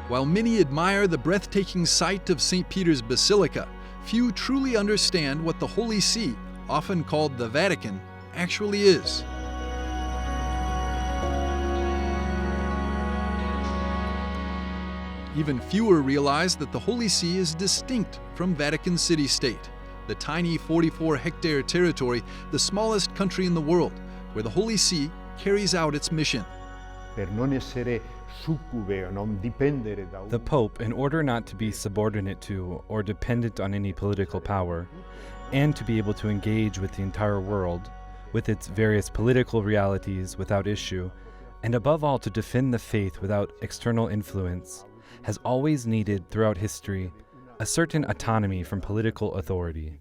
While many admire the breathtaking sight of St. Peter's Basilica, few truly understand what the Holy See, often called the Vatican, actually is. Even fewer realize that the Holy See is distinct from Vatican City-State, the tiny 44-hectare territory, the smallest country in the world, where the Holy See carries out its mission. The Pope, in order not to be subordinate to or dependent on any political power, and to be able to engage with the entire world, with its various political realities without issue, and above all to defend the faith without external influence, has always needed throughout history a certain autonomy from political authority.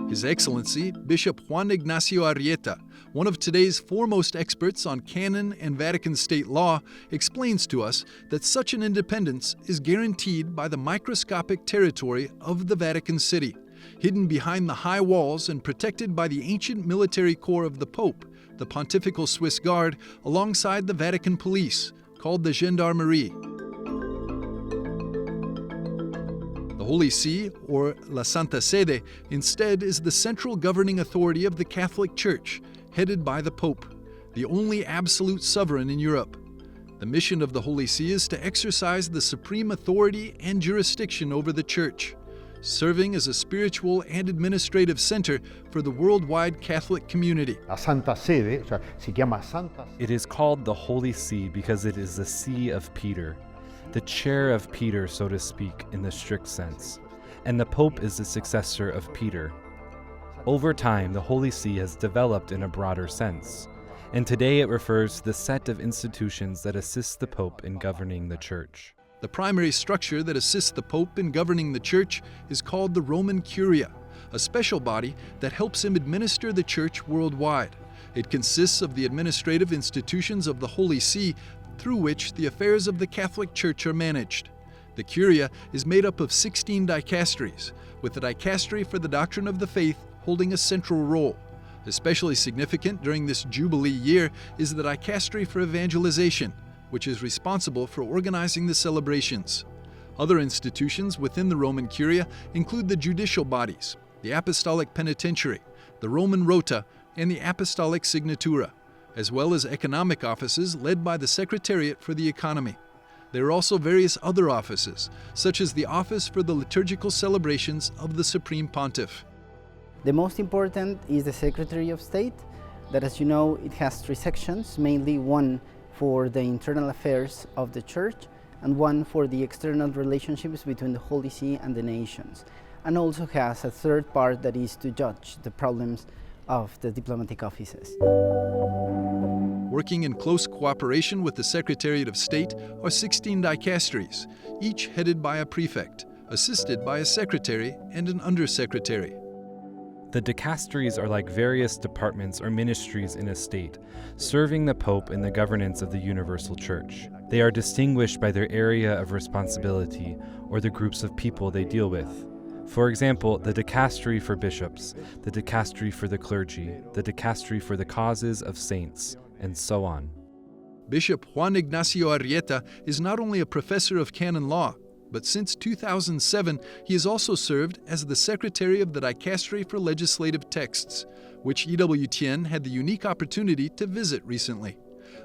His Excellency, Bishop Juan Ignacio Arrieta, one of today's foremost experts on canon and Vatican state law, explains to us that such an independence is guaranteed by the microscopic territory of the Vatican City, hidden behind the high walls and protected by the ancient military corps of the Pope, the Pontifical Swiss Guard, alongside the Vatican Police, called the Gendarmerie. The Holy See, or La Santa Sede, instead is the central governing authority of the Catholic Church, headed by the Pope, the only absolute sovereign in Europe. The mission of the Holy See is to exercise the supreme authority and jurisdiction over the Church, serving as a spiritual and administrative center for the worldwide Catholic community. It is called the Holy See because it is the See of Peter, the chair of Peter, so to speak, in the strict sense, and the Pope is the successor of Peter. Over time, the Holy See has developed in a broader sense, and today it refers to the set of institutions that assist the Pope in governing the Church. The primary structure that assists the Pope in governing the Church is called the Roman Curia, a special body that helps him administer the Church worldwide. It consists of the administrative institutions of the Holy See, through which the affairs of the Catholic Church are managed. The Curia is made up of 16 dicasteries, with the dicastery for the doctrine of the faith holding a central role. Especially significant during this Jubilee year is the dicastery for evangelization, which is responsible for organizing the celebrations. Other institutions within the Roman Curia include the judicial bodies, the Apostolic Penitentiary, the Roman Rota, and the Apostolic Signatura, as well as economic offices led by the Secretariat for the Economy. There are also various other offices, such as the Office for the Liturgical Celebrations of the Supreme Pontiff. The most important is the Secretary of State, that, as you know, it has 3 sections, mainly one for the internal affairs of the Church and one for the external relationships between the Holy See and the nations, and also has a third part that is to judge the problems of the diplomatic offices. Working in close cooperation with the Secretariat of State are 16 dicasteries, each headed by a prefect, assisted by a secretary and an undersecretary. The dicasteries are like various departments or ministries in a state, serving the Pope in the governance of the universal Church. They are distinguished by their area of responsibility or the groups of people they deal with. For example, the dicastery for bishops, the dicastery for the clergy, the dicastery for the causes of saints, and so on. Bishop Juan Ignacio Arrieta is not only a professor of canon law, but since 2007, he has also served as the secretary of the Dicastery for Legislative Texts, which EWTN had the unique opportunity to visit recently.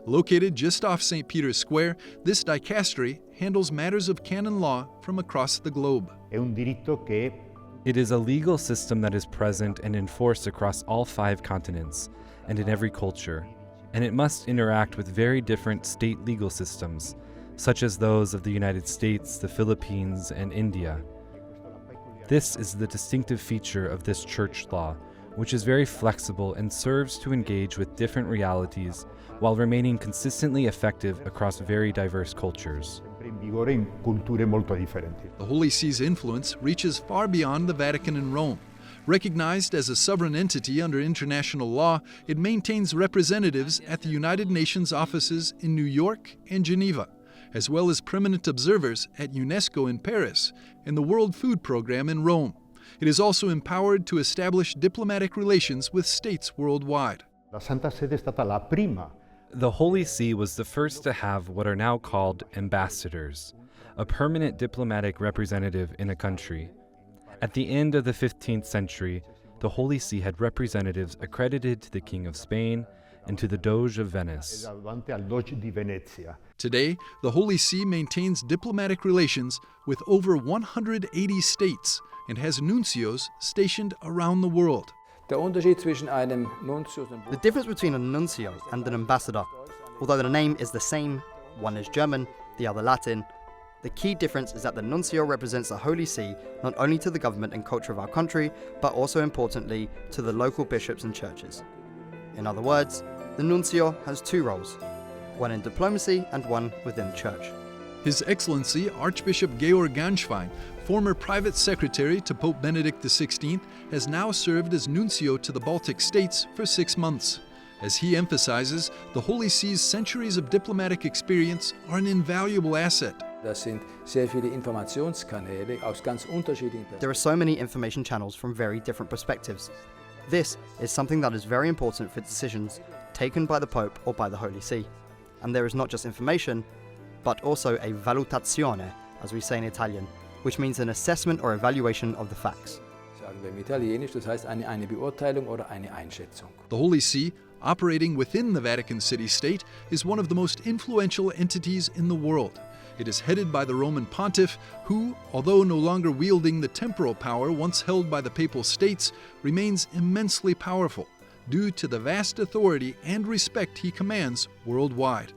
Located just off St. Peter's Square, this dicastery handles matters of canon law from across the globe. It is a legal system that is present and enforced across all 5 continents and in every culture, and it must interact with very different state legal systems, such as those of the United States, the Philippines, and India. This is the distinctive feature of this church law, which is very flexible and serves to engage with different realities while remaining consistently effective across very diverse cultures. The Holy See's influence reaches far beyond the Vatican and Rome. Recognized as a sovereign entity under international law, it maintains representatives at the United Nations offices in New York and Geneva, as well as permanent observers at UNESCO in Paris and the World Food Program in Rome. It is also empowered to establish diplomatic relations with states worldwide. La Santa Sede è stata la prima The Holy See was the first to have what are now called ambassadors, a permanent diplomatic representative in a country. At the end of the 15th century, the Holy See had representatives accredited to the King of Spain and to the Doge of Venice. davanti al Doge di Venezia. Today, the Holy See maintains diplomatic relations with over 180 states and has nuncios stationed around the world. Der Unterschied zwischen einem Nuntius und The difference between a nuncio and an ambassador, although the name is the same, one is German, the other Latin, the key difference is that the nuncio represents the Holy See not only to the government and culture of our country, but also importantly to the local bishops and churches. In other words, the nuncio has two roles, one in diplomacy and one within the church. His Excellency Archbishop Georg Ganschwein, former private secretary to Pope Benedict XVI, has now served as nuncio to the Baltic states for 6 months. As he emphasizes, the Holy See's centuries of diplomatic experience are an invaluable asset. das sind sehr viele Informationskanäle aus ganz unterschiedlichen There are so many information channels from very different perspectives. This is something that is very important for decisions taken by the Pope or by the Holy See. And there is not just information, but also a valutazione, as we say in Italian, which means an assessment or evaluation of the facts. sagen wir im Italienisch, das heißt eine Beurteilung oder eine Einschätzung. The Holy See, operating within the Vatican city-state, is one of the most influential entities in the world. It is headed by the Roman Pontiff, who, although no longer wielding the temporal power once held by the Papal States, remains immensely powerful due to the vast authority and respect he commands worldwide.